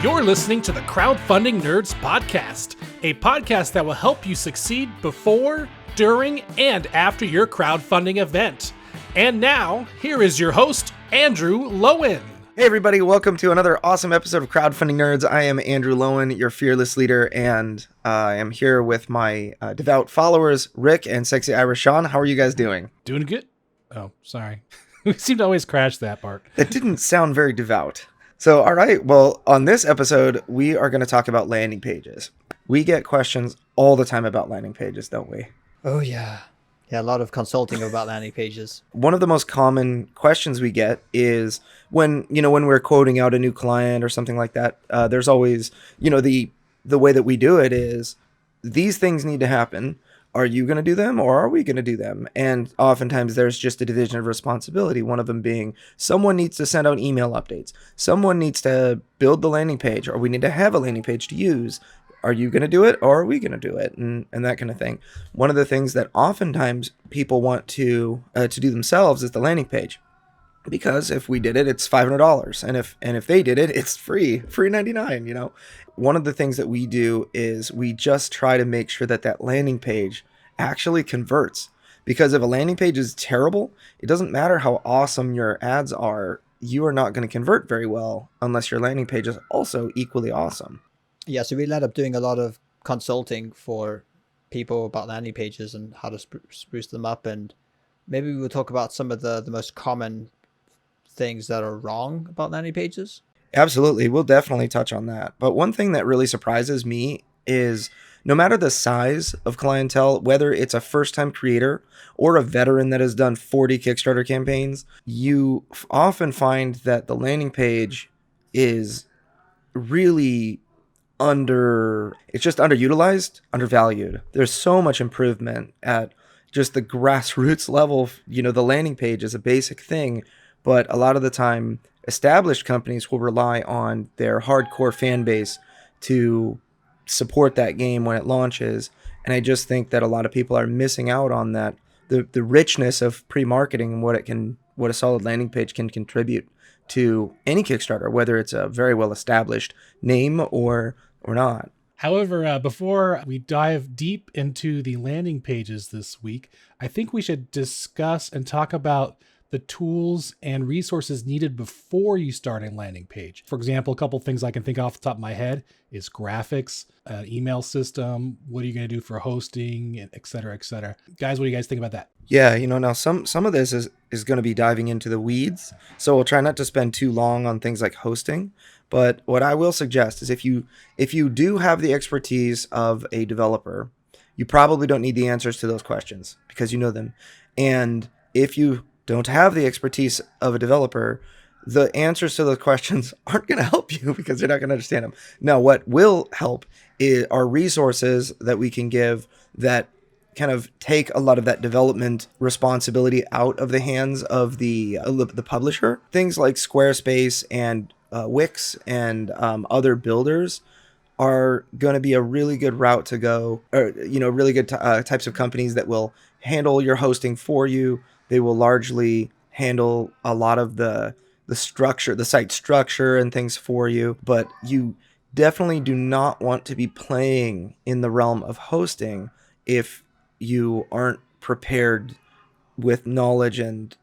You're listening to the Crowdfunding Nerds Podcast, a podcast that will help you succeed before, during, and after your crowdfunding event. And now, here is your host, Andrew Lowen. Hey everybody, welcome to another awesome episode of Crowdfunding Nerds. I am Andrew Lowen, your fearless leader, and I am here with my devout followers, Rick and Sexy Irish Sean. How are you guys doing? Doing good? Oh, sorry. We seem to always crash that part. That didn't sound very devout. So, all right, well, on this episode, we are going to talk about landing pages. We get questions all the time about landing pages, don't we? Oh, yeah. Yeah, a lot of consulting about landing pages. One of the most common questions we get is when we're quoting out a new client or something like that, there's always, the way that we do it is these things need to happen. Are you going to do them or are we going to do them? And oftentimes there's just a division of responsibility. One of them being someone needs to send out email updates. Someone needs to build the landing page, or we need to have a landing page to use. Are you going to do it or are we going to do it? And that kind of thing. One of the things that oftentimes people want to do themselves is the landing page. Because if we did it, it's $500. And if they did it, it's free $99, One of the things that we do is we just try to make sure that landing page actually converts. Because if a landing page is terrible, it doesn't matter how awesome your ads are, you are not going to convert very well unless your landing page is also equally awesome. Yeah, so we ended up doing a lot of consulting for people about landing pages and how to spruce them up. And maybe we'll talk about some of the most common things that are wrong about landing pages. Absolutely. We'll definitely touch on that. But one thing that really surprises me is no matter the size of clientele, whether it's a first-time creator or a veteran that has done 40 Kickstarter campaigns, you often find that the landing page is really it's just underutilized, undervalued. There's so much improvement at just the grassroots level. The landing page is a basic thing, but a lot of the time established companies will rely on their hardcore fan base to support that game when it launches. And I just think that a lot of people are missing out on that, the richness of pre-marketing and what a solid landing page can contribute to any Kickstarter, whether it's a very well established name or not. However, before we dive deep into the landing pages this week, I think we should discuss and talk about the tools and resources needed before you start a landing page. For example, a couple of things I can think off the top of my head is graphics, an email system, what are you going to do for hosting, et cetera, et cetera. Guys, what do you guys think about that? Yeah, now some of this is going to be diving into the weeds, so we'll try not to spend too long on things like hosting. But what I will suggest is if you do have the expertise of a developer, you probably don't need the answers to those questions because you know them. And if you don't have the expertise of a developer, the answers to those questions aren't going to help you because you're not going to understand them. Now, what will help are resources that we can give that kind of take a lot of that development responsibility out of the hands of the publisher. Things like Squarespace and Wix and other builders are going to be a really good route to go, or really good types of companies that will handle your hosting for you. They will largely handle a lot of the structure, the site structure and things for you, but you definitely do not want to be playing in the realm of hosting if you aren't prepared with knowledge and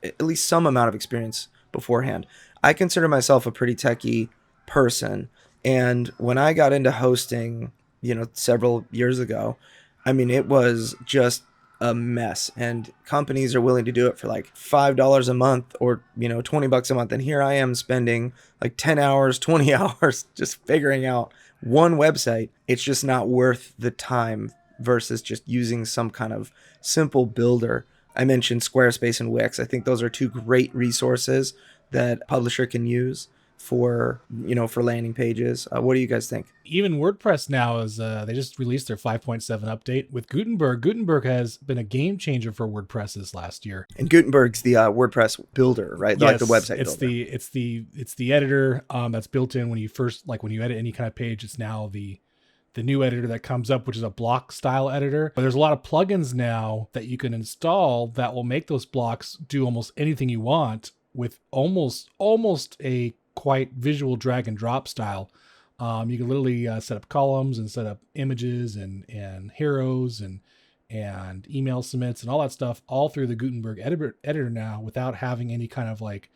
at least some amount of experience beforehand. I consider myself a pretty techie person, and when I got into hosting, several years ago, it was just a mess, and companies are willing to do it for like $5 a month or $20 a month, and here I am spending like 10 hours, 20 hours just figuring out one website. It's just not worth the time versus just using some kind of simple builder. I mentioned Squarespace and Wix. I think those are two great resources that a publisher can use for landing pages. What do you guys think? Even WordPress now is they just released their 5.7 update with Gutenberg. Gutenberg has been a game changer for WordPress this last year. And Gutenberg's the WordPress builder, right? Yes, like the website it's builder. It's the editor that's built in when you edit any kind of page. It's now the new editor that comes up, which is a block style editor. But there's a lot of plugins now that you can install that will make those blocks do almost anything you want with almost a quite visual drag and drop style. You can literally set up columns and set up images and heroes and email submits and all that stuff all through the Gutenberg editor now without having any kind of like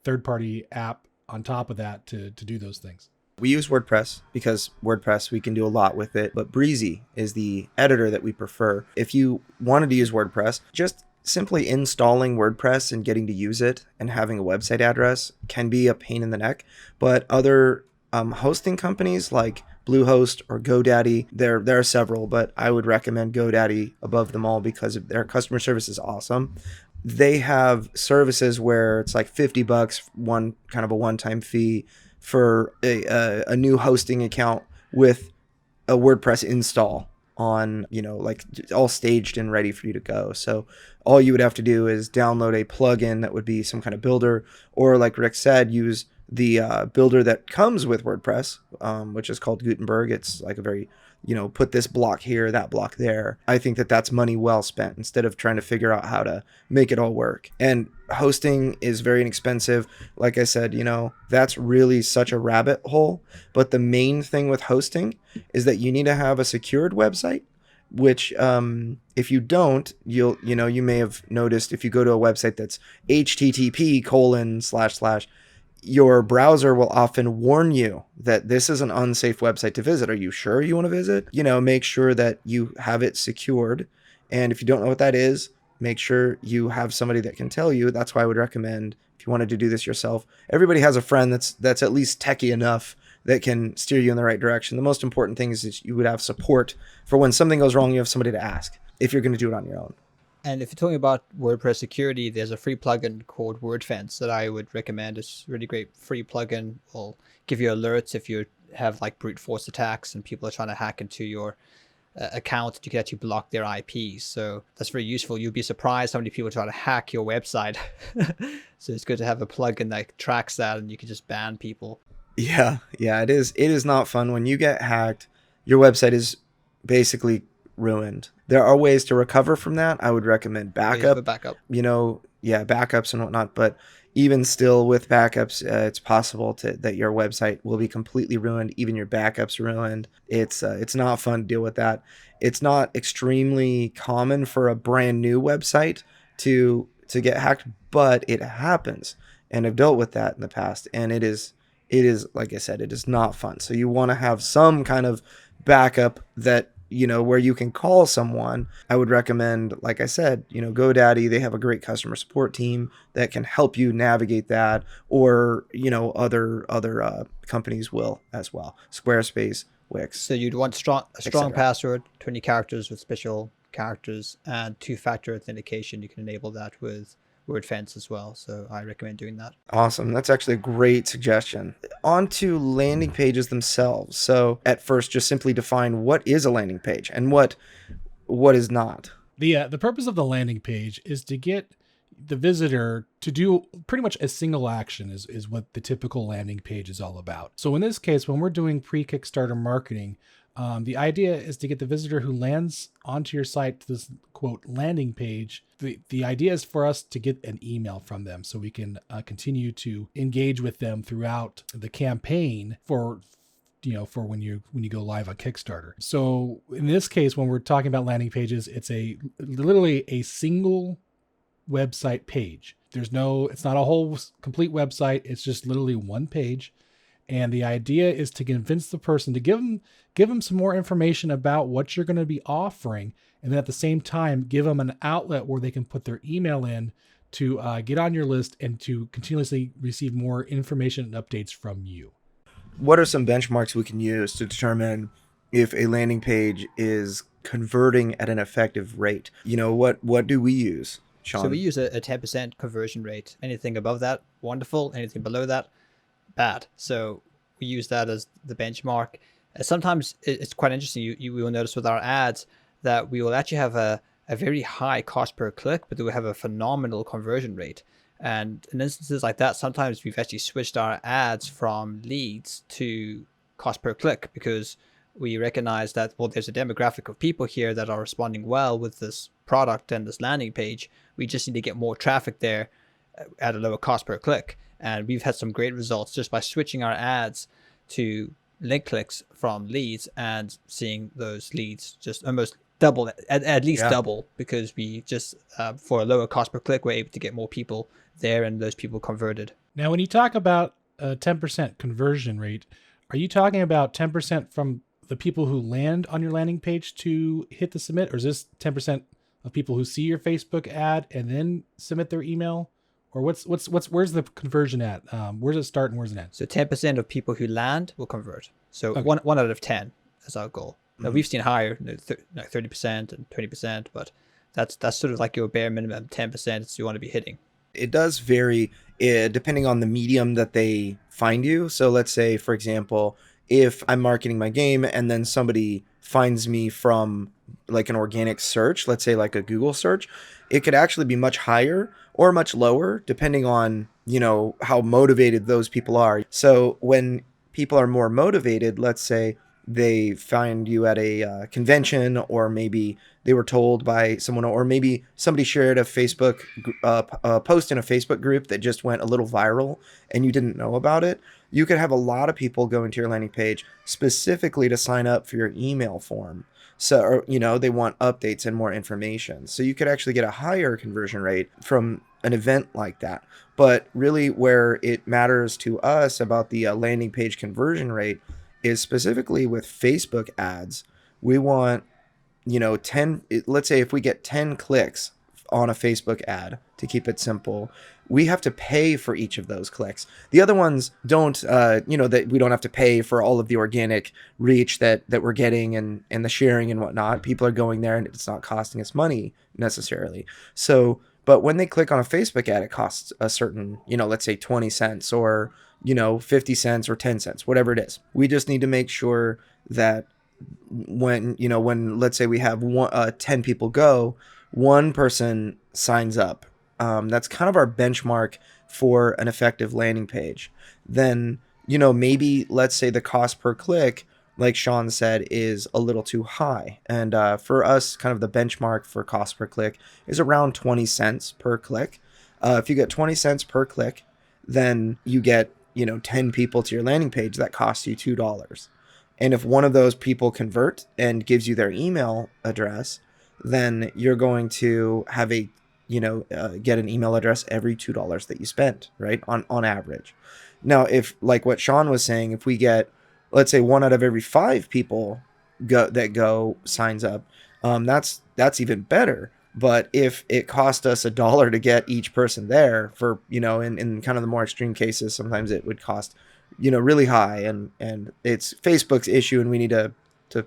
third-party app on top of that to do those things. We use WordPress because WordPress, we can do a lot with it, but Breezy is the editor that we prefer. If you wanted to use WordPress, just simply installing WordPress and getting to use it and having a website address can be a pain in the neck. But other hosting companies like Bluehost or GoDaddy, there are several, but I would recommend GoDaddy above them all because their customer service is awesome. They have services where it's like $50, one kind of a one-time fee for a new hosting account with a WordPress install on, like all staged and ready for you to go. So all you would have to do is download a plugin that would be some kind of builder, or like Rick said, use the builder that comes with WordPress, which is called Gutenberg. It's like a very, put this block here, that block there. I think that that's money well spent instead of trying to figure out how to make it all work. And hosting is very inexpensive. Like I said, that's really such a rabbit hole. But the main thing with hosting is that you need to have a secured website, which if you don't, you may have noticed if you go to a website that's http:// your browser will often warn you that this is an unsafe website to visit. Are you sure you want to visit? Make sure that you have it secured. And if you don't know what that is, make sure you have somebody that can tell you. That's why I would recommend, if you wanted to do this yourself, everybody has a friend that's at least techie enough that can steer you in the right direction. The most important thing is that you would have support for when something goes wrong, you have somebody to ask if you're going to do it on your own. And if you're talking about WordPress security, there's a free plugin called WordFence that I would recommend. It's a really great free plugin. It'll give you alerts if you have like brute force attacks and people are trying to hack into your account. You can actually block their IPs. So that's very useful. You'll be surprised how many people try to hack your website. So it's good to have a plugin that tracks that and you can just ban people. Yeah, it is. It is not fun when you get hacked. Your website is basically ruined. There are ways to recover from that. I would recommend backup. Backups and whatnot. But even still with backups, it's possible that your website will be completely ruined. Even your backups ruined. It's not fun to deal with that. It's not extremely common for a brand new website to get hacked, but it happens. And I've dealt with that in the past. And it is, like I said, it is not fun. So you want to have some kind of backup that, where you can call someone. I would recommend, like I said, GoDaddy, they have a great customer support team that can help you navigate that, or, other companies will as well. Squarespace, Wix. So you'd want a strong password, 20 characters with special characters, and two-factor authentication. You can enable that with WordFence as well. So I recommend doing that. Awesome. That's actually a great suggestion. On to landing pages themselves. So at first, just simply define what is a landing page and what is not. The purpose of the landing page is to get the visitor to do pretty much a single action is what the typical landing page is all about. So in this case, when we're doing pre-Kickstarter marketing, the idea is to get the visitor who lands onto your site to this quote landing page. The idea is for us to get an email from them so we can continue to engage with them throughout the campaign for when you go live on Kickstarter. So in this case, when we're talking about landing pages, it's literally a single website page. It's not a whole complete website. It's just literally one page. And the idea is to convince the person to give them some more information about what you're going to be offering. And then at the same time, give them an outlet where they can put their email in to get on your list and to continuously receive more information and updates from you. What are some benchmarks we can use to determine if a landing page is converting at an effective rate? What do we use, Sean? So we use a 10% conversion rate. Anything above that, wonderful. Anything below that, bad. So we use that as the benchmark. Sometimes it's quite interesting. You will notice with our ads that we will actually have a very high cost per click, but we have a phenomenal conversion rate. And in instances like that, sometimes we've actually switched our ads from leads to cost per click because we recognize that, well, there's a demographic of people here that are responding well with this product and this landing page. We just need to get more traffic there at a lower cost per click. And we've had some great results just by switching our ads to link clicks from leads and seeing those leads just almost double, at least Yeah. double, because we just, for a lower cost per click, we're able to get more people there and those people converted. Now, when you talk about a 10% conversion rate, are you talking about 10% from the people who land on your landing page to hit the submit, or is this 10% of people who see your Facebook ad and then submit their email? Or where's the conversion at? Where's it start and where's it end? So 10% of people who land will convert. So Okay. one out of 10 is our goal. Now, we've seen higher, like 30% and 20%, but that's sort of like your bare minimum 10% you want to be hitting. It does vary depending on the medium that they find you. So let's say, for example, if I'm marketing my game and then somebody finds me from like an organic search, let's say like a Google search, it could actually be much higher or much lower depending on, how motivated those people are. So when people are more motivated, let's say they find you at a convention, or maybe they were told by someone, or maybe somebody shared a Facebook post in a Facebook group that just went a little viral and you didn't know about it. You could have a lot of people going to your landing page specifically to sign up for your email form. So, they want updates and more information. So you could actually get a higher conversion rate from an event like that. But really where it matters to us about the landing page conversion rate is specifically with Facebook ads. We want, 10, let's say if we get 10 clicks on a Facebook ad, to keep it simple, we have to pay for each of those clicks. The other ones don't, that we don't have to pay for all of the organic reach that we're getting and the sharing and whatnot. People are going there and it's not costing us money necessarily. So, but when they click on a Facebook ad, it costs a certain, let's say 20 cents or, 50 cents or 10 cents, whatever it is. We just need to make sure that when let's say we have 10 people go, one person signs up. That's kind of our benchmark for an effective landing page. Then, maybe let's say the cost per click, like Sean said, is a little too high. And for us, kind of the benchmark for cost per click is around 20 cents per click. If you get 20 cents per click, then you get, 10 people to your landing page. That costs you $2. And if one of those people convert and gives you their email address, then you're going to have get an email address every $2 that you spent, right? On average. Now, if like what Sean was saying, if we get, let's say 1 out of every 5 people signs up, that's even better. But if it cost us $1 to get each person there for, in kind of the more extreme cases, sometimes it would cost, really high and it's Facebook's issue and we need to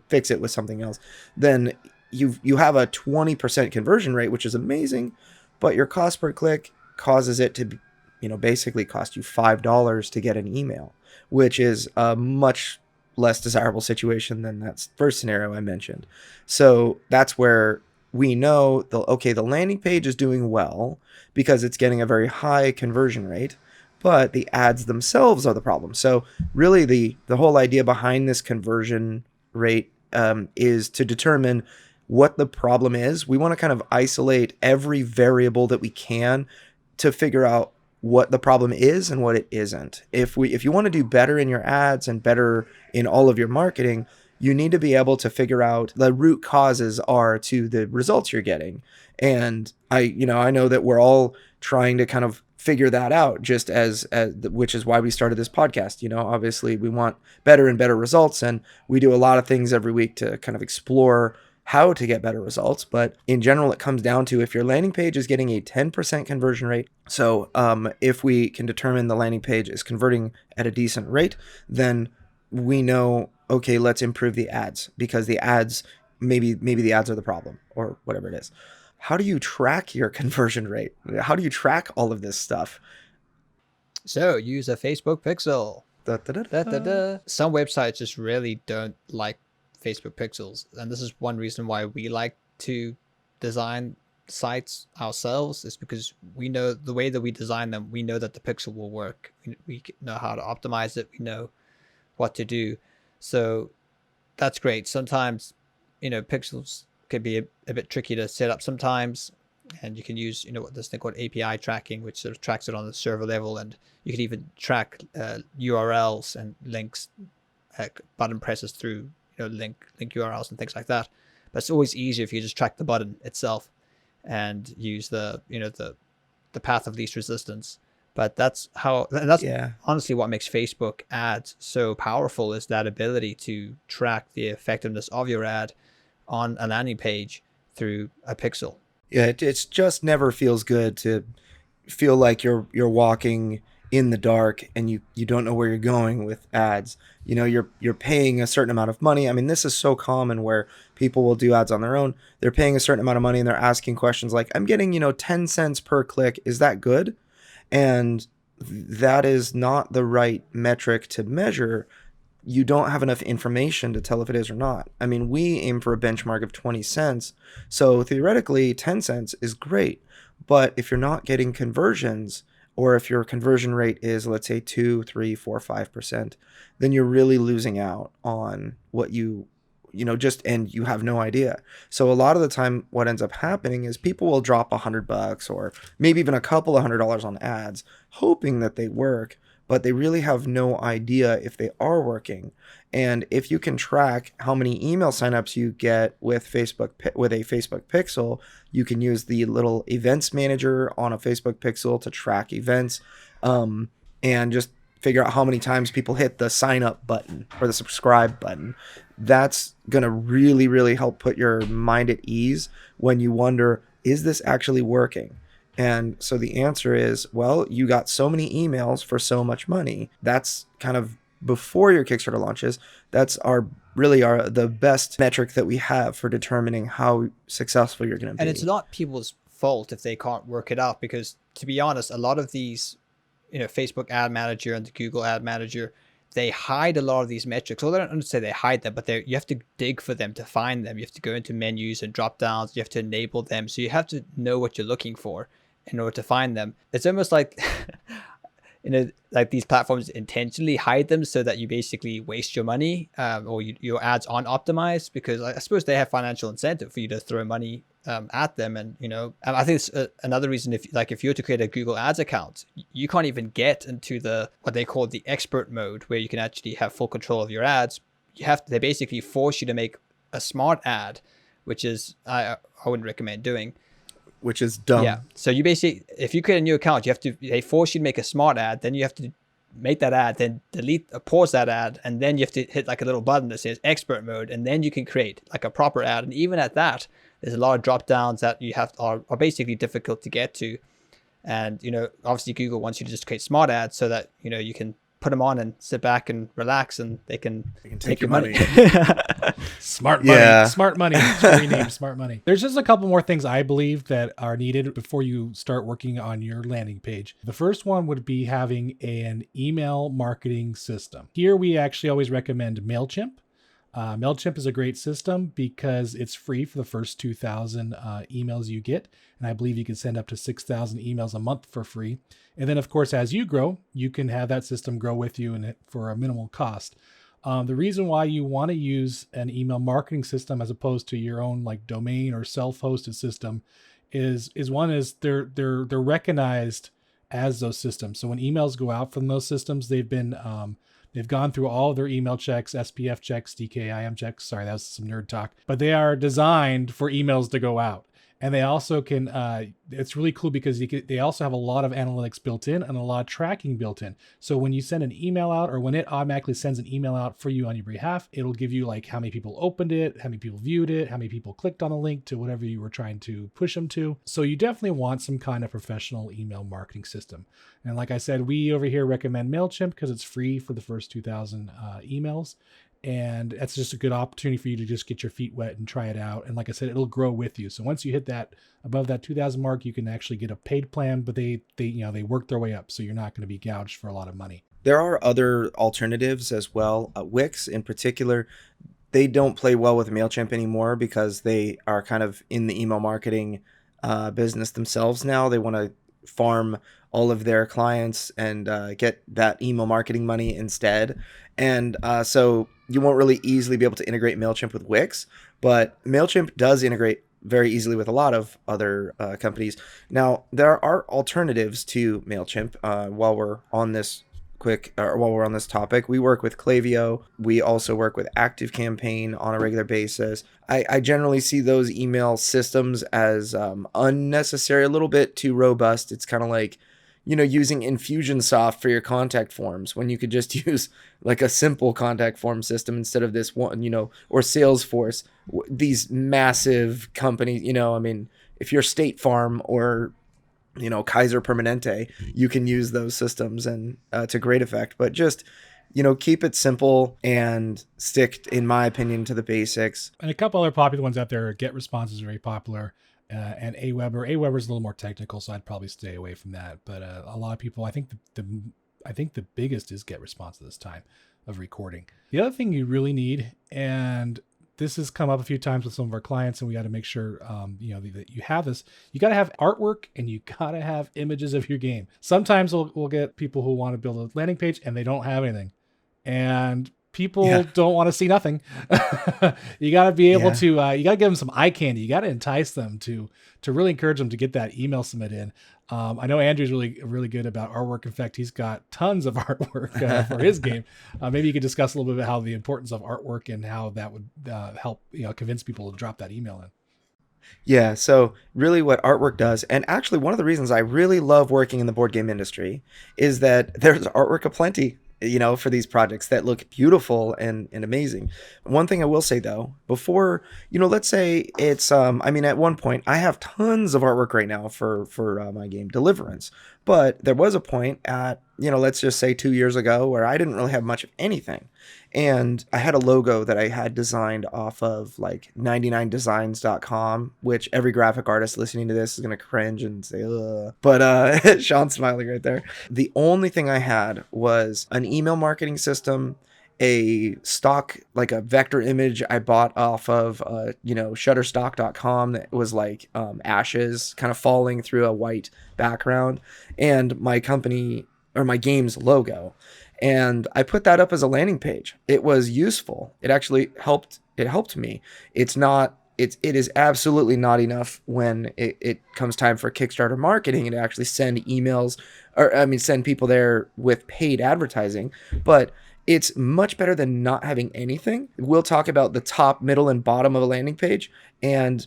fix it with something else, then you have a 20% conversion rate, which is amazing, but your cost per click causes it to, basically cost you $5 to get an email, which is a much less desirable situation than that first scenario I mentioned. So that's where we know the landing page is doing well because it's getting a very high conversion rate, but the ads themselves are the problem. So really the whole idea behind this conversion rate is to determine what the problem is. We want to kind of isolate every variable that we can to figure out what the problem is and what it isn't. If you want to do better in your ads and better in all of your marketing, you need to be able to figure out the root causes are to the results you're getting. And I know that we're all trying to kind of figure that out, just as which is why we started this podcast. Obviously we want better and better results, and we do a lot of things every week to kind of explore how to get better results. But in general, it comes down to if your landing page is getting a 10% conversion rate. So if we can determine the landing page is converting at a decent rate, then we know, okay, let's improve the ads, because the ads, maybe the ads are the problem or whatever it is. How do you track your conversion rate? How do you track all of this stuff? So use a Facebook pixel. Da, da, da, da. Da, da, da. Some websites just really don't like Facebook pixels. And this is one reason why we like to design sites ourselves, is because we know the way that we design them, we know that the pixel will work. We know how to optimize it. We know what to do. So that's great. Sometimes, pixels could be a bit tricky to set up sometimes. And you can use, this thing called API tracking, which sort of tracks it on the server level, and you can even track URLs and links, button presses through, link URLs and things like that. But it's always easier if you just track the button itself and use the path of least resistance. But that's honestly what makes Facebook ads so powerful, is that ability to track the effectiveness of your ad on a landing page through a pixel. Yeah, it's just never feels good to feel like you're walking in the dark and you don't know where you're going with ads. You're paying a certain amount of money. I mean, this is so common where people will do ads on their own. They're paying a certain amount of money and they're asking questions like, I'm getting, 10 cents per click. Is that good? And that is not the right metric to measure. You don't have enough information to tell if it is or not. I mean, we aim for a benchmark of 20 cents. So theoretically, 10 cents is great. But if you're not getting conversions, or if your conversion rate is, let's say, 2, 3, 4, 5%, then you're really losing out on what and you have no idea. So a lot of the time what ends up happening is people will drop $100 or maybe even a couple of $100 on ads, hoping that they work, but they really have no idea if they are working. And if you can track how many email signups you get with a Facebook pixel, you can use the little events manager on a Facebook pixel to track events, and just figure out how many times people hit the sign up button or the subscribe button. That's going to really, really help put your mind at ease when you wonder, is this actually working? And so the answer is, well, you got so many emails for so much money. That's kind of before your Kickstarter launches. That's the best metric that we have for determining how successful you're going to be. And it's not people's fault if they can't work it out, because to be honest, a lot of these, Facebook Ad Manager and the Google Ad Manager, they hide a lot of these metrics. Well, I don't say they hide them, but you have to dig for them to find them. You have to go into menus and drop downs. You have to enable them. So you have to know what you're looking for in order to find them. It's almost like, like these platforms intentionally hide them so that you basically waste your money, or your ads aren't optimized, because I suppose they have financial incentive for you to throw money at them. And I think it's another reason, if you were to create a Google Ads account, you can't even get into what they call the expert mode, where you can actually have full control of your ads. They basically force you to make a smart ad, which is I wouldn't recommend doing. Which is dumb. Yeah. So you basically, if you create a new account, they force you to make a smart ad, then you have to make that ad, then pause that ad, and then you have to hit like a little button that says expert mode, and then you can create like a proper ad. And even at that, there's a lot of drop downs that you are basically difficult to get to. And, obviously Google wants you to just create smart ads so that, you can put them on and sit back and relax, and they can take your money. Smart money. Yeah. Smart money. It's renamed Smart Money. There's just a couple more things I believe that are needed before you start working on your landing page. The first one would be having an email marketing system. Here we actually always recommend MailChimp. MailChimp is a great system because it's free for the first 2,000 emails you get. And I believe you can send up to 6,000 emails a month for free. And then, of course, as you grow, you can have that system grow with you and for a minimal cost. The reason why you want to use an email marketing system as opposed to your own like domain or self-hosted system is they're recognized as those systems. So when emails go out from those systems, they've gone through all of their email checks, SPF checks, DKIM checks. Sorry, that was some nerd talk. But they are designed for emails to go out. And they also can, it's really cool because they also have a lot of analytics built in and a lot of tracking built in. So when you send an email out, or when it automatically sends an email out for you on your behalf, it'll give you like how many people opened it, how many people viewed it, how many people clicked on the link to whatever you were trying to push them to. So you definitely want some kind of professional email marketing system. And like I said, we over here recommend MailChimp because it's free for the first 2,000 emails. And that's just a good opportunity for you to just get your feet wet and try it out. And like I said, it'll grow with you. So once you hit that above that 2,000 mark, you can actually get a paid plan, but they work their way up. So you're not going to be gouged for a lot of money. There are other alternatives as well. Wix in particular, they don't play well with MailChimp anymore because they are kind of in the email marketing business themselves now. They want to farm all of their clients and get that email marketing money instead. And so you won't really easily be able to integrate MailChimp with Wix, but MailChimp does integrate very easily with a lot of other companies. Now, there are alternatives to MailChimp. While we're on this topic, we work with Klaviyo. We also work with ActiveCampaign on a regular basis. I generally see those email systems as unnecessary, a little bit too robust. It's kind of like, using Infusionsoft for your contact forms when you could just use like a simple contact form system instead of this one, or Salesforce. These massive companies, I mean, if you're State Farm or Kaiser Permanente, you can use those systems and to great effect. But just keep it simple and stick, in my opinion, to the basics. And a couple other popular ones out there. GetResponse is very popular, and Aweber. Aweber is a little more technical, so I'd probably stay away from that. But a lot of people, I think the biggest is GetResponse at this time of recording. The other thing you really need, and this has come up a few times with some of our clients, and we got to make sure, that you have this. You got to have artwork, and you got to have images of your game. Sometimes we'll get people who want to build a landing page and they don't have anything, and people don't want to see nothing. You got to be able to, you got to give them some eye candy. You got to entice them to really encourage them to get that email submit in. I know Andrew's really good about artwork. In fact, he's got tons of artwork for his game. Maybe you could discuss a little bit about how the importance of artwork and how that would help convince people to drop that email in. Yeah, so really what artwork does, and actually one of the reasons I really love working in the board game industry is that there's artwork aplenty, for these projects that look beautiful and amazing. One thing I will say though, before, let's say it's, at one point I have tons of artwork right now for my game Deliverance, but there was a point at, let's just say 2 years ago where I didn't really have much of anything. And I had a logo that I had designed off of like 99designs.com, which every graphic artist listening to this is going to cringe and say, ugh. But Sean's smiling right there. The only thing I had was an email marketing system, a stock, like a vector image I bought off of, shutterstock.com that was like ashes kind of falling through a white background, and my company or my game's logo. And I put that up as a landing page. It was useful. It actually helped. It helped me. It is absolutely not enough when it comes time for Kickstarter marketing and to actually send emails send people there with paid advertising. But it's much better than not having anything. We'll talk about the top, middle, and bottom of a landing page. And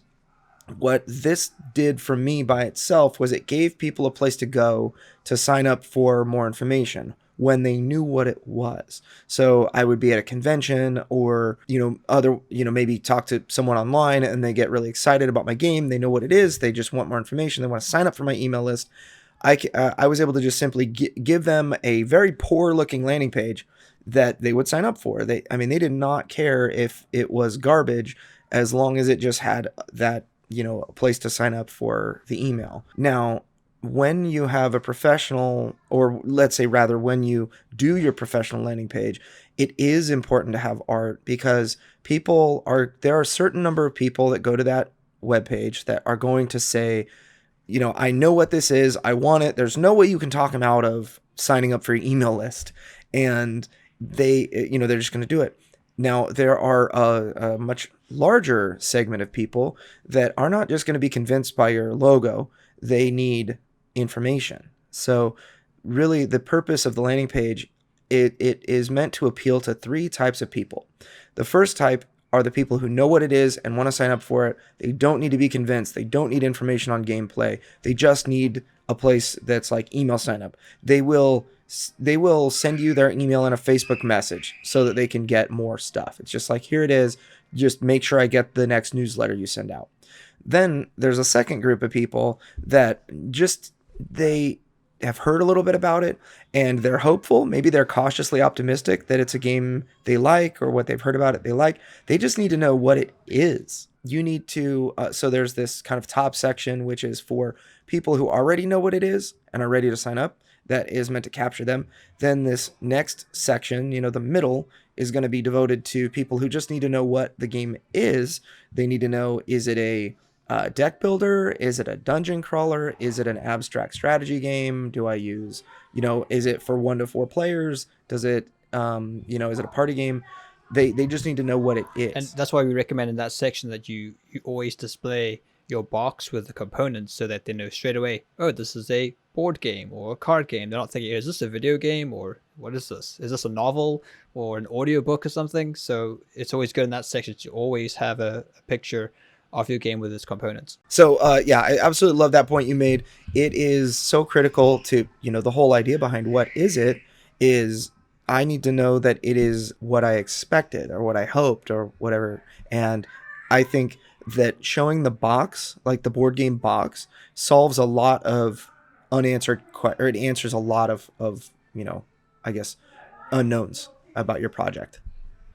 what this did for me by itself was it gave people a place to go to sign up for more information when they knew what it was. So I would be at a convention or, maybe talk to someone online and they get really excited about my game. They know what it is. They just want more information. They want to sign up for my email list. I was able to just simply give them a very poor looking landing page that they would sign up for. They did not care if it was garbage as long as it just had that, a place to sign up for the email. Now, when you have a professional, or let's say rather when you do your professional landing page, it is important to have art because there are a certain number of people that go to that webpage that are going to say, I know what this is. I want it. There's no way you can talk them out of signing up for your email list. And they're just going to do it. Now, there are a much larger segment of people that are not just going to be convinced by your logo. They need information. So really the purpose of the landing page, it is meant to appeal to 3 types of people. The first type are the people who know what it is and want to sign up for it. They don't need to be convinced. They don't need information on gameplay. They just need a place that's like email sign up. They will send you their email in a Facebook message so that they can get more stuff. It's just like, here it is. Just make sure I get the next newsletter you send out. Then there's a second group of people that they have heard a little bit about it and they're hopeful. Maybe they're cautiously optimistic that it's a game they like or what they've heard about it they like. They just need to know what it is. You need to, so there's this kind of top section, which is for people who already know what it is and are ready to sign up. That is meant to capture them. Then this next section, the middle, is going to be devoted to people who just need to know what the game is. They need to know, is it a deck builder? Is it a dungeon crawler? Is it an abstract strategy game? Do I use, is it for 1 to 4 players? Does it, is it a party game? They just need to know what it And is. that's why we recommend in that section that you always display your box with the components so that they know straight away, oh, this is a board game or a card game. They're not thinking, is this a video game or what is this? Is this a novel or an audiobook or something? So it's always good in that section to always have a picture of your game with its components. So yeah, I absolutely love that point you made. It is so critical to, the whole idea behind what is it is I need to know that it is what I expected or what I hoped or whatever. And I think that showing the box, like the board game box, solves a lot of unanswered or it answers a lot of I guess unknowns about your project.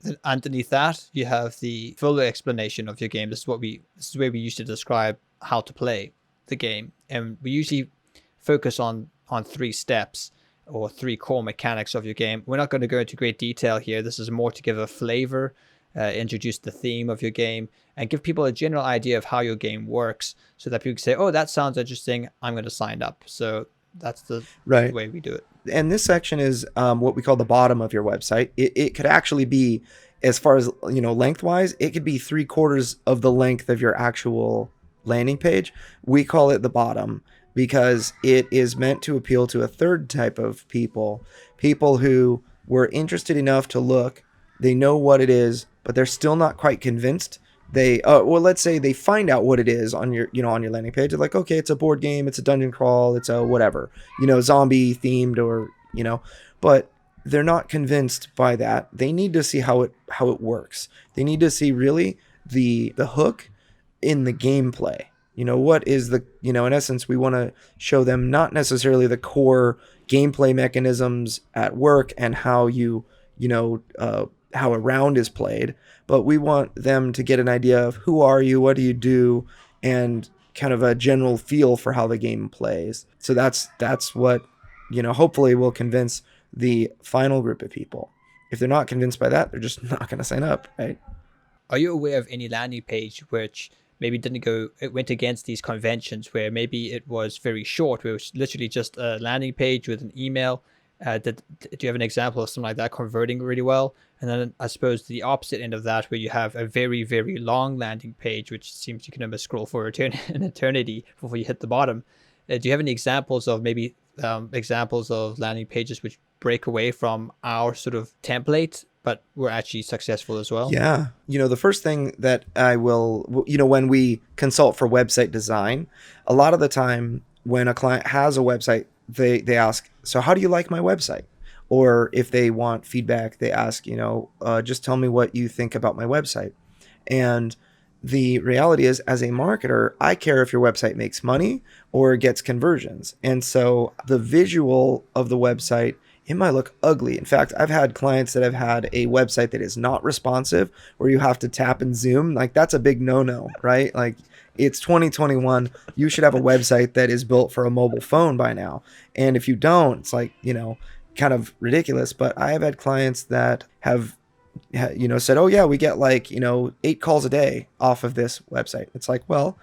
Then underneath that, you have the full explanation of your game. This is where we used to describe how to play the game, and we usually focus on 3 steps or 3 core mechanics of your game. We're not going to go into great detail here. This is more to give a flavor, introduce the theme of your game, and give people a general idea of how your game works, so that people can say, "Oh, that sounds interesting. I'm going to sign up." So that's the way we do it. And this section is what we call the bottom of your website. It could actually be, as far as lengthwise, it could be 3/4 of the length of your actual landing page. We call it the bottom because it is meant to appeal to a third type of people who were interested enough to look. They know what it is, but they're still not quite convinced. They let's say they find out what it is on your on your landing page. They're like, okay, it's a board game, it's a dungeon crawl, it's a whatever, zombie themed, or but they're not convinced by that. They need to see how it works. They need to see really the hook in the gameplay. What is the in essence, we want to show them not necessarily the core gameplay mechanisms at work and how how a round is played, but we want them to get an idea of who are you, what do you do, and kind of a general feel for how the game plays. So that's what hopefully will convince the final group of people. If they're not convinced by that, they're just not going to sign up, right? Are you aware of any landing page which maybe it went against these conventions, where maybe it was very short, where it was literally just a landing page with an email? Do you have an example of something like that converting really well? And then I suppose the opposite end of that, where you have a very, very long landing page, which seems you can almost scroll for an eternity before you hit the bottom. Do you have any examples of examples of landing pages which break away from our sort of template, but were actually successful as well? Yeah. The first thing that I will, when we consult for website design, a lot of the time when a client has a website, they ask, so how do you like my website? Or if they want feedback, they ask, just tell me what you think about my website. And the reality is, as a marketer, I care if your website makes money or gets conversions. And so the visual of the website, it might look ugly. In fact, I've had clients that have had a website that is not responsive, where you have to tap and zoom. Like, that's a big no-no, right? Like, it's 2021. You should have a website that is built for a mobile phone by now. And if you don't, it's like, kind of ridiculous. But I have had clients that have said, oh yeah, we get 8 calls a day off of this website. It's like, well,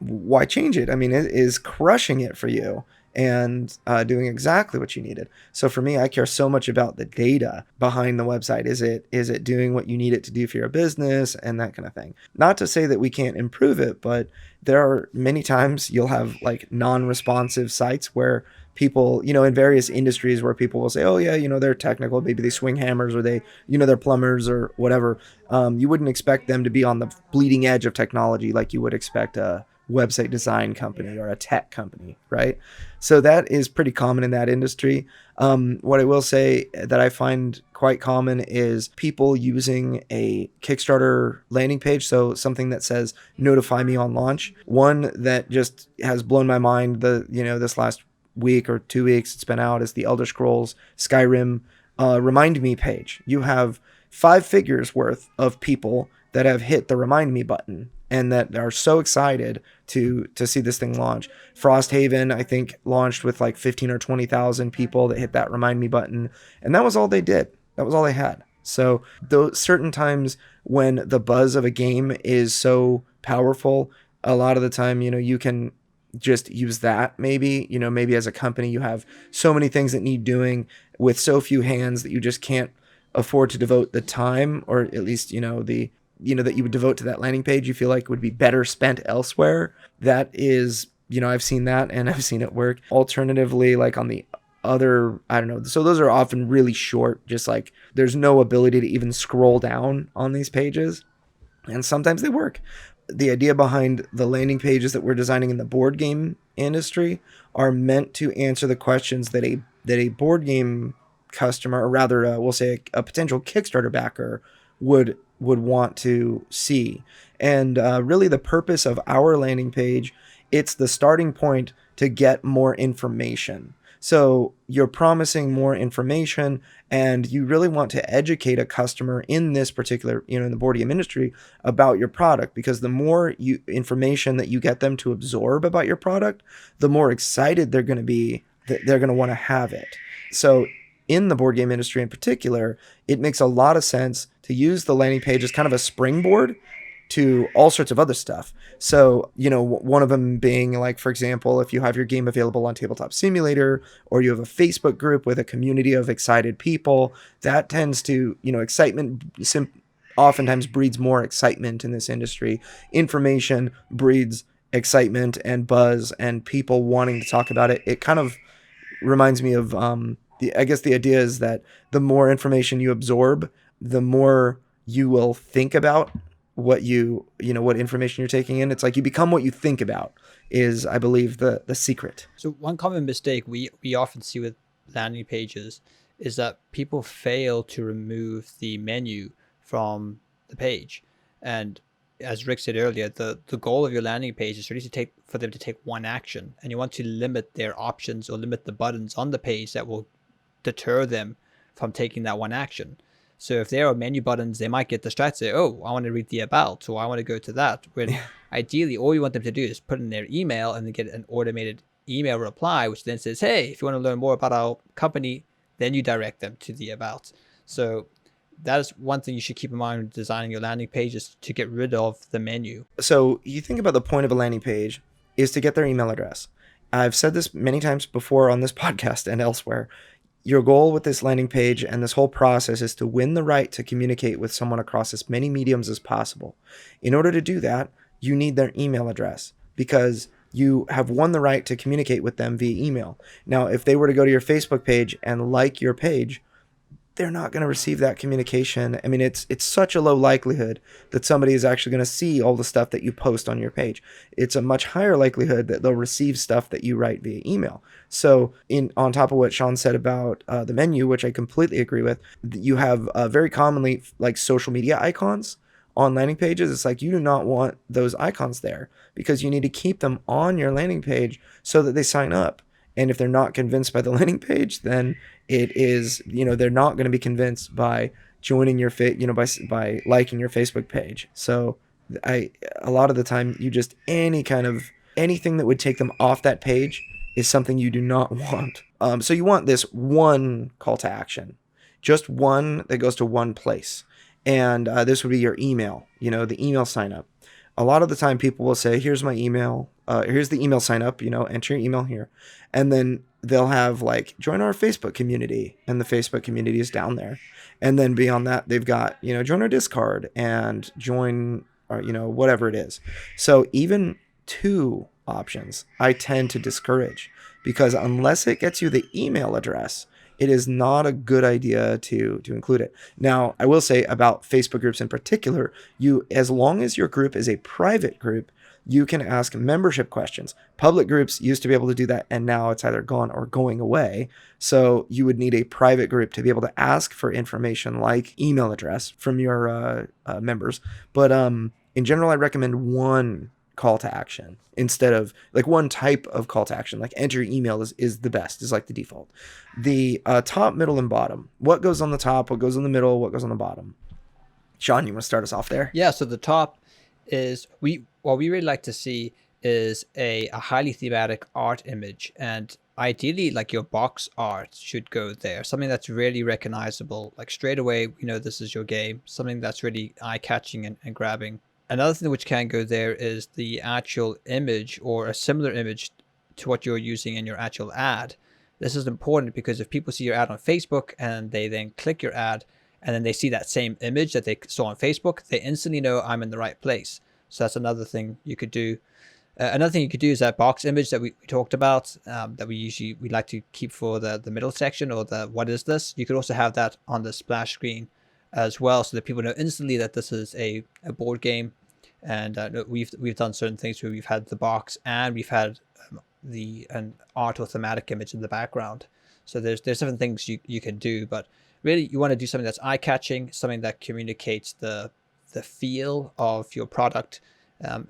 why change it? I mean, it is crushing it for you and doing exactly what you needed. So for me, I care so much about the data behind the website. Is it doing what you need it to do for your business and that kind of thing? Not to say that we can't improve it, but there are many times you'll have non-responsive sites where people, in various industries, where people will say, oh yeah, they're technical, maybe they swing hammers, or they, they're plumbers or whatever. You wouldn't expect them to be on the bleeding edge of technology like you would expect a website design company or a tech company, right? So that is pretty common in that industry. What I will say that I find quite common is people using a Kickstarter landing page. So something that says, notify me on launch. One that just has blown my mind, this last week or 2 weeks it's been out, is the Elder Scrolls Skyrim remind me page. You have 5 figures worth of people that have hit the remind me button and that are so excited to see this thing launch. Frosthaven, I think, launched with 15 or 20,000 people that hit that remind me button, and that was all they did. That was all they had. So those certain times when the buzz of a game is so powerful, a lot of the time, you can just use that. Maybe as a company, you have so many things that need doing with so few hands that you just can't afford to devote the time, or at least, that you would devote to that landing page, you feel like would be better spent elsewhere. That is, I've seen that and I've seen it work. Alternatively, like on the other, I don't know. So those are often really short, just like there's no ability to even scroll down on these pages. And sometimes they work. The idea behind the landing pages that we're designing in the board game industry are meant to answer the questions that a board game customer, or rather, we'll say a potential Kickstarter backer would want to see. And really, the purpose of our landing page, it's the starting point to get more information. So you're promising more information, and you really want to educate a customer in this particular, in the board game industry, about your product, because the more information that you get them to absorb about your product, the more excited they're going to be, that they're going to want to have it. So in the board game industry in particular, it makes a lot of sense to use the landing page as kind of a springboard to all sorts of other stuff. So, one of them being like, for example, if you have your game available on Tabletop Simulator, or you have a Facebook group with a community of excited people, that tends to, excitement oftentimes breeds more excitement in this industry. Information breeds excitement and buzz and people wanting to talk about it. It kind of reminds me of, I guess the idea is that the more information you absorb, the more you will think about what what information you're taking in. It's like you become what you think about, is, I believe, the secret. So one common mistake we often see with landing pages is that people fail to remove the menu from the page. And as Rick said earlier, the goal of your landing page is really for them to take one action, and you want to limit their options or limit the buttons on the page that will deter them from taking that one action. So if there are menu buttons, they might get distracted, say, oh, I want to read the about, or I want to go to that. When ideally, all you want them to do is put in their email and then get an automated email reply, which then says, hey, if you want to learn more about our company, then you direct them to the about. So that is one thing you should keep in mind when designing your landing page, is to get rid of the menu. So you think about the point of a landing page is to get their email address. I've said this many times before on this podcast and elsewhere. Your goal with this landing page and this whole process is to win the right to communicate with someone across as many mediums as possible. In order to do that, you need their email address, because you have won the right to communicate with them via email. Now, if they were to go to your Facebook page and like your page, they're not going to receive that communication. I mean, it's such a low likelihood that somebody is actually going to see all the stuff that you post on your page. It's a much higher likelihood that they'll receive stuff that you write via email. So on top of what Sean said about the menu, which I completely agree with, you have very commonly like social media icons on landing pages. It's like you do not want those icons there, because you need to keep them on your landing page so that they sign up. And if they're not convinced by the landing page, then it is, they're not going to be convinced by joining your by liking your Facebook page. So a lot of the time, you just anything that would take them off that page is something you do not want. So you want this one call to action, just one that goes to one place. And this would be your email, the email sign up. A lot of the time people will say, here's my email. Here's the email sign up, enter your email here. And then they'll have like, join our Facebook community. And the Facebook community is down there. And then beyond that, they've got, join our Discord and join, or, whatever it is. So even 2 options, I tend to discourage, because unless it gets you the email address, it is not a good idea to include it. Now, I will say about Facebook groups in particular, as long as your group is a private group, you can ask membership questions. Public groups used to be able to do that, and now it's either gone or going away. So you would need a private group to be able to ask for information like email address from your members. But in general, I recommend one call to action instead of like one type of call to action. Like enter your email is the best, is like the default. The top, middle, and bottom. What goes on the top? What goes in the middle? What goes on the bottom? Sean, you want to start us off there? Yeah, so the top is what we really like to see is a highly thematic art image, and ideally like your box art should go there. Something that's really recognizable, like straight away, this is your game, something that's really eye-catching and grabbing. Another thing which can go there is the actual image or a similar image to what you're using in your actual ad. This is important because if people see your ad on Facebook and they then click your ad and then they see that same image that they saw on Facebook, they instantly know I'm in the right place. So that's another thing you could do. Another thing you could do is that box image that we talked about, that we like to keep for the middle section, or the what is this. You could also have that on the splash screen as well, so that people know instantly that this is a board game. And we've done certain things where we've had the box and we've had an art or thematic image in the background. So there's different things you can do, but really you want to do something that's eye-catching, something that communicates the feel of your product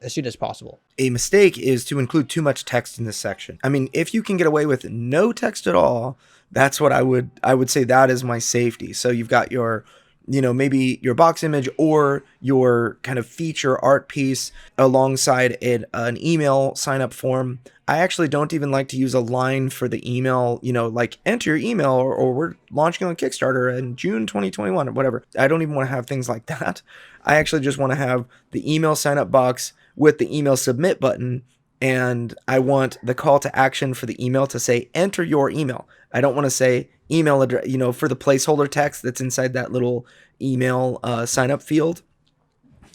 as soon as possible. A mistake is to include too much text in this section. I mean, if you can get away with no text at all, that's what I would say that is my safety. So you've got your, maybe your box image or your kind of feature art piece alongside an email sign up form. I actually don't even like to use a line for the email, like enter your email or we're launching on Kickstarter in June 2021 or whatever. I don't even want to have things like that. I actually just want to have the email sign up box with the email submit button. And I want the call to action for the email to say, enter your email. I don't want to say email address, for the placeholder text that's inside that little email sign up field.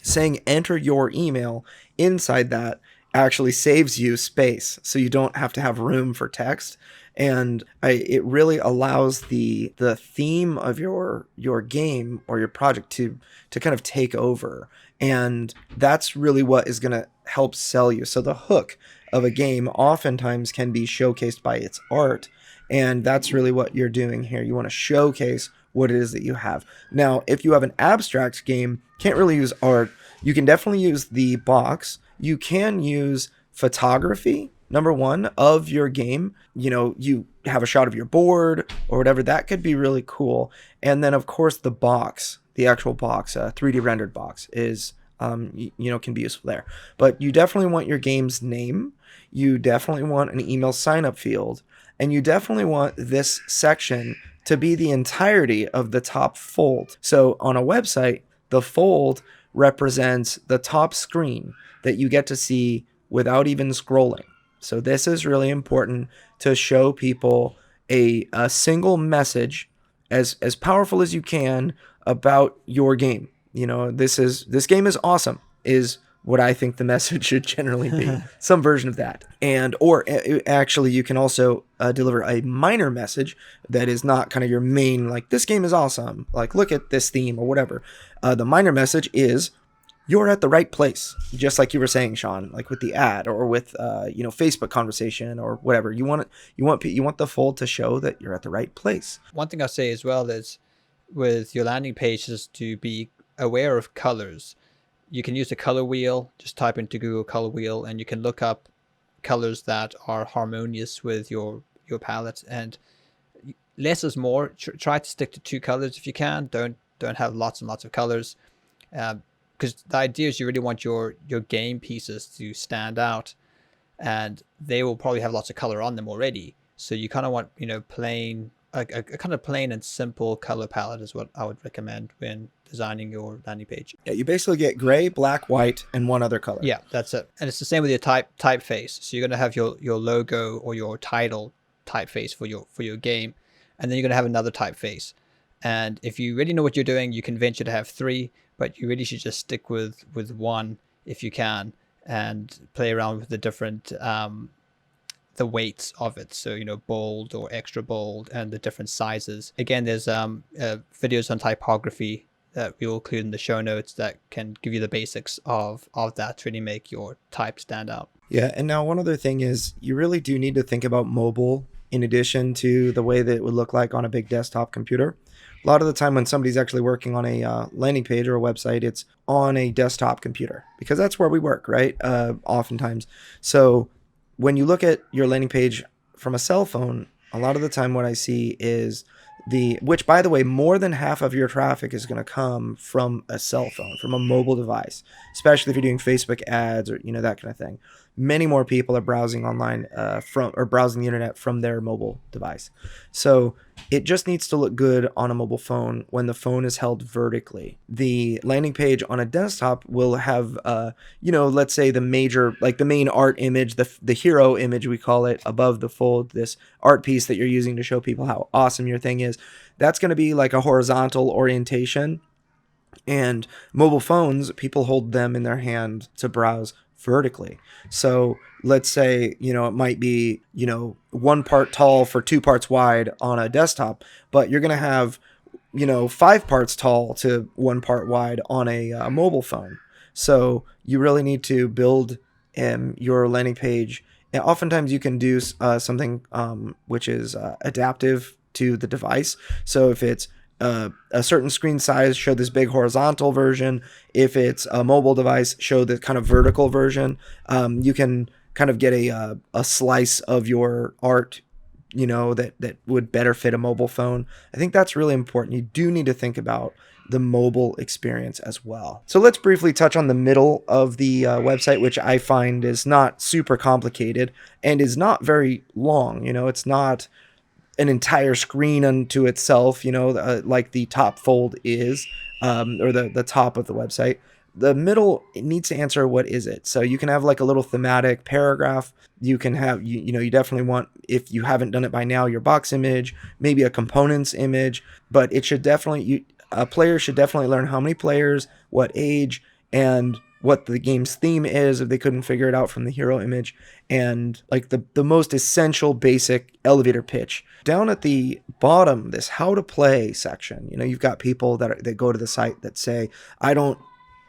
Saying enter your email inside that actually saves you space, so you don't have to have room for text. And it really allows the theme of your game or your project to kind of take over. And that's really what is going to help sell you. So the hook of a game oftentimes can be showcased by its art. And that's really what you're doing here. You want to showcase what it is that you have. Now, if you have an abstract game, can't really use art. You can definitely use the box. You can use photography, number one, of your game. You have a shot of your board or whatever. That could be really cool. And then, of course, the box, the actual box, 3D rendered box is, can be useful there. But you definitely want your game's name. You definitely want an email sign-up field. And you definitely want this section to be the entirety of the top fold. So on a website, the fold represents the top screen that you get to see without even scrolling. So this is really important to show people a single message as powerful as you can about your game. This game is awesome is what I think the message should generally be. Some version of that. Or actually you can also deliver a minor message that is not kind of your main, like, this game is awesome, like, look at this theme or whatever. The minor message is, you're at the right place, just like you were saying, Sean, like with the ad or with Facebook conversation or whatever. You want the fold to show that you're at the right place. One thing I say as well is, with your landing pages, to be aware of colors. You can use the color wheel. Just type into Google color wheel, and you can look up colors that are harmonious with your palette. And less is more. Try to stick to 2 colors if you can. Don't have lots and lots of colors. Because the idea is you really want your game pieces to stand out, and they will probably have lots of color on them already. So you kind of want, plain, a kind of plain and simple color palette is what I would recommend when designing your landing page. Yeah, you basically get gray, black, white, and one other color. Yeah, that's it. And it's the same with your typeface. So you're going to have your logo or your title typeface for your game, and then you're going to have another typeface. And if you really know what you're doing, you can venture to have 3, but you really should just stick with 1 if you can, and play around with the different the weights of it. So, bold or extra bold, and the different sizes. Again, there's videos on typography that we will include in the show notes that can give you the basics of that to really make your type stand out. Yeah, and now one other thing is, you really do need to think about mobile in addition to the way that it would look like on a big desktop computer. A lot of the time when somebody's actually working on a landing page or a website, it's on a desktop computer, because that's where we work, right? Oftentimes. So when you look at your landing page from a cell phone, a lot of the time what I see is which, by the way, more than half of your traffic is going to come from a cell phone, from a mobile device, especially if you're doing Facebook ads or, that kind of thing. many more people are browsing online browsing the internet from their mobile device. So it just needs to look good on a mobile phone when the phone is held vertically. The landing page on a desktop will have, let's say the main art image, the hero image, we call it, above the fold, this art piece that you're using to show people how awesome your thing is. That's going to be like a horizontal orientation. And mobile phones, people hold them in their hand to browse vertically. So let's say, it might be, 1 part tall for 2 parts wide on a desktop, but you're going to have, 5 parts tall to 1 part wide on a mobile phone. So you really need to build your landing page. And oftentimes you can do something which is adaptive to the device. So if it's a certain screen size, show this big horizontal version. If it's a mobile device, show the kind of vertical version. You can kind of get a slice of your art, that would better fit a mobile phone. I think that's really important. You do need to think about the mobile experience as well. So let's briefly touch on the middle of the website, which I find is not super complicated and is not very long. It's not an entire screen unto itself, like the top fold is, or the top of the website. The middle, it needs to answer what is it. So you can have like a little thematic paragraph. You can have, you definitely want, if you haven't done it by now, your box image, maybe a components image, but it should definitely, a player should definitely learn how many players, what age, and what the game's theme is if they couldn't figure it out from the hero image, and like the most essential basic elevator pitch. Down at the bottom, this how to play section, you've got people that go to the site that say,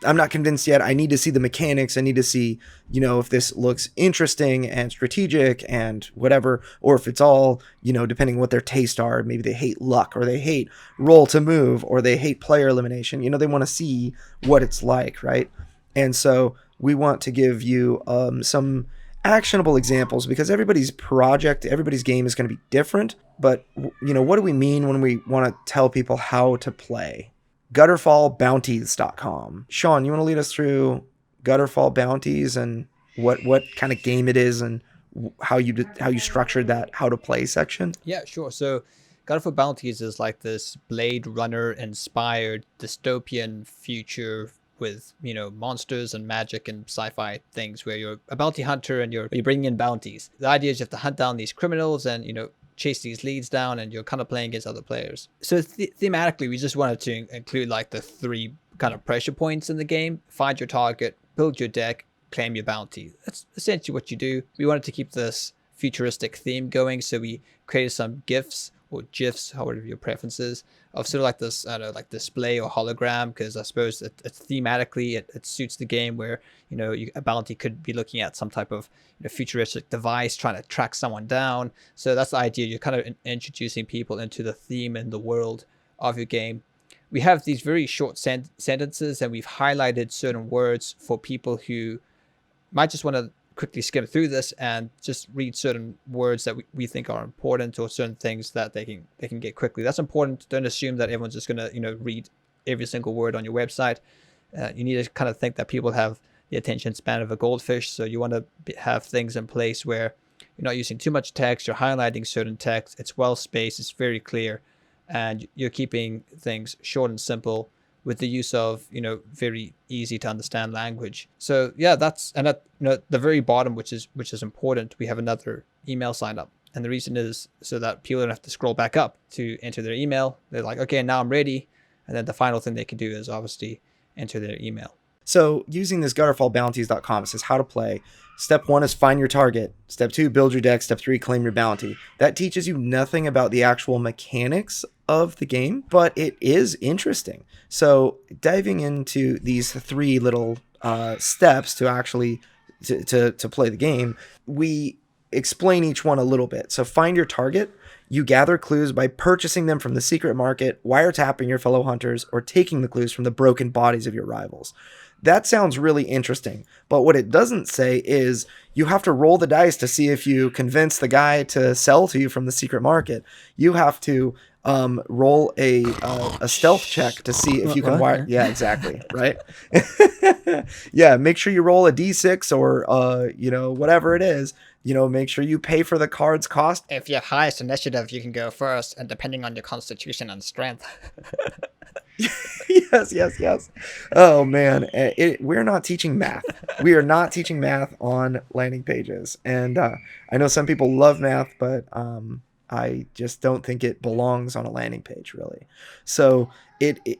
I'm not convinced yet. I need to see the mechanics. I need to see, if this looks interesting and strategic and whatever, or if it's all, depending what their taste are. Maybe they hate luck, or they hate roll to move, or they hate player elimination. They want to see what it's like, right? And so we want to give you some actionable examples, because everybody's game is going to be different. But, what do we mean when we want to tell people how to play? Gutterfallbounties.com. Sean, you want to lead us through Gutterfall Bounties and what kind of game it is and how you structured that how to play section? Yeah, sure. So Gutterfall Bounties is like this Blade Runner inspired dystopian future with, monsters and magic and sci-fi things where you're a bounty hunter and you're bringing in bounties. The idea is you have to hunt down these criminals and, chase these leads down, and you're kind of playing against other players. So thematically, we just wanted to include like the 3 kind of pressure points in the game: find your target, build your deck, claim your bounty. That's essentially what you do. We wanted to keep this futuristic theme going, so we created some GIFs or GIFs, however your preference is, of sort of like this, I don't know, like display or hologram, because I suppose it's thematically it suits the game where, a bounty could be looking at some type of futuristic device trying to track someone down. So that's the idea. You're kind of introducing people into the theme and the world of your game. We have these very short sentences, and we've highlighted certain words for people who might just want to quickly skim through this and just read certain words that we think are important, or certain things that they can get quickly. That's important. Don't assume that everyone's just going to read every single word on your website. You need to kind of think that people have the attention span of a goldfish. So you want to have things in place where you're not using too much text, you're highlighting certain text, it's well spaced, it's very clear, and you're keeping things short and simple with the use of, very easy to understand language. So yeah, that's, and at the very bottom, which is important, we have another email sign up. And the reason is so that people don't have to scroll back up to enter their email. They're like, okay, now I'm ready. And then the final thing they can do is obviously enter their email. So using this gutterfallbounties.com, it says how to play. Step 1 is find your target. Step 2, build your deck. Step 3, claim your bounty. That teaches you nothing about the actual mechanics of the game, but it is interesting. So diving into these 3 little steps to actually to play the game, we explain each one a little bit. So find your target. You gather clues by purchasing them from the secret market, wiretapping your fellow hunters, or taking the clues from the broken bodies of your rivals. That sounds really interesting, but what it doesn't say is you have to roll the dice to see if you convince the guy to sell to you from the secret market. You have to roll a stealth check to see if you can wire. Yeah, exactly. Right. Yeah. Make sure you roll a d6 or, whatever it is, make sure you pay for the card's cost. If you're highest initiative, you can go first, and depending on your constitution and strength. Yes. Oh man, we're not teaching math. We are not teaching math on landing pages, and I know some people love math, but I just don't think it belongs on a landing page, really. So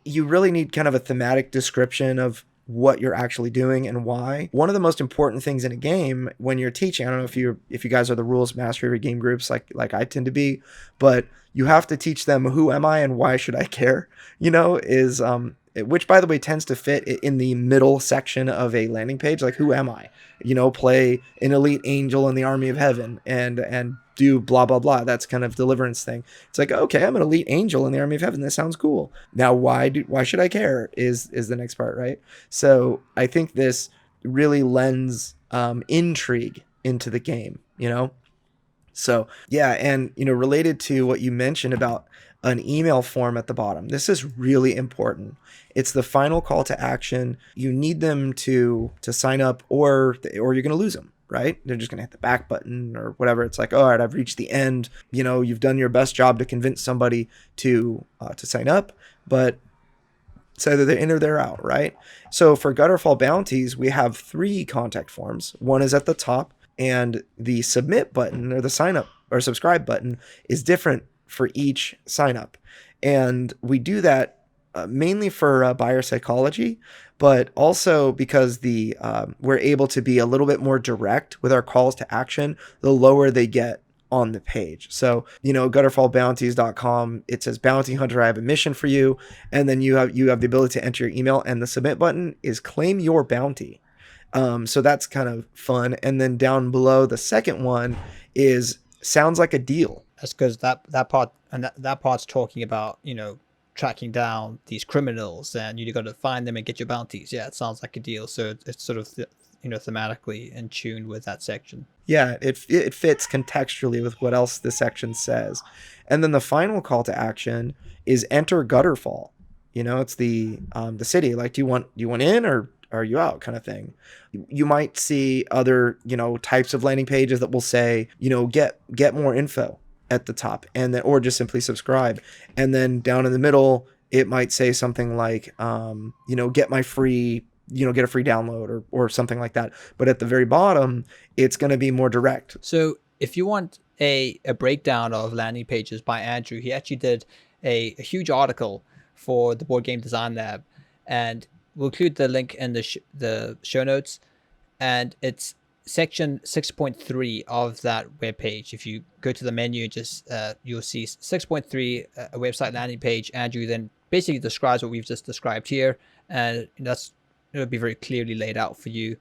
you really need kind of a thematic description of what you're actually doing and why. One of the most important things in a game when you're teaching, I don't know if you guys are the rules master of your game groups like I tend to be, but you have to teach them who am I and why should I care, which by the way tends to fit in the middle section of a landing page. Like, who am I? Play an elite angel in the army of heaven and do blah blah blah. That's kind of deliverance thing. It's like, okay, I'm an elite angel in the army of heaven. That sounds cool. Now why should I care is the next part, right? So I think this really lends intrigue into the game, So yeah, and related to what you mentioned about an email form at the bottom, this is really important. It's the final call to action. You need them to sign up, or you're going to lose them, right? They're just going to hit the back button or whatever. It's like, all right, I've reached the end. You've done your best job to convince somebody to sign up, but it's either they're in or they're out, right? So for Gutterfall bounties, we have 3 contact forms. One is at the top, and the submit button or the sign up or subscribe button is different for each sign up. And we do that mainly for buyer psychology, but also because we're able to be a little bit more direct with our calls to action the lower they get on the page. So, gutterfallbounties.com, it says bounty hunter, I have a mission for you. And then you have the ability to enter your email, and the submit button is claim your bounty. So that's kind of fun. And then down below, the second one is sounds like a deal. That's because that part, and that part's talking about, tracking down these criminals, and you got to find them and get your bounties. Yeah, it sounds like a deal. So it's sort of, thematically in tune with that section. Yeah, it fits contextually with what else the section says. And then the final call to action is enter Gutterfall. It's the city. Like, do you want in or are you out, kind of thing. You might see other, types of landing pages that will say, get more info at the top, and then, or just simply subscribe. And then down in the middle, it might say something like, get my free, get a free download or something like that. But at the very bottom, it's going to be more direct. So if you want a breakdown of landing pages by Andrew, he actually did a huge article for the Board Game Design Lab, and we'll include the link in the show notes, and it's section 6.3 of that webpage. If you go to the menu, you'll see 6.3, a website landing page. Andrew then basically describes what we've just described here, and it'll be very clearly laid out for you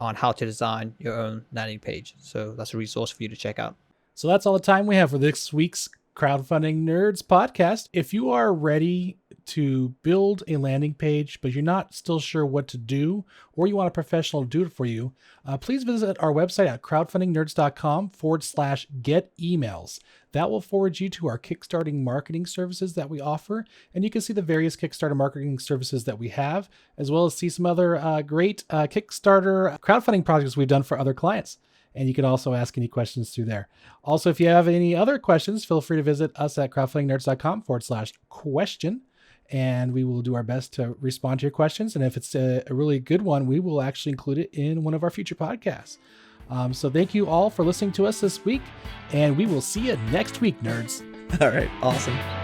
on how to design your own landing page. So that's a resource for you to check out. So that's all the time we have for this week's Crowdfunding Nerds podcast. If you are ready to build a landing page, but you're not still sure what to do, or you want a professional to do it for you, please visit our website at crowdfundingnerds.com/get emails. That will forward you to our Kickstarter marketing services that we offer, and you can see the various Kickstarter marketing services that we have, as well as see some other great Kickstarter crowdfunding projects we've done for other clients. And you can also ask any questions through there. Also, if you have any other questions, feel free to visit us at crowdfundingnerds.com/question. And we will do our best to respond to your questions. And if it's a really good one, we will actually include it in one of our future podcasts. So thank you all for listening to us this week. And we will see you next week, nerds. All right. Awesome.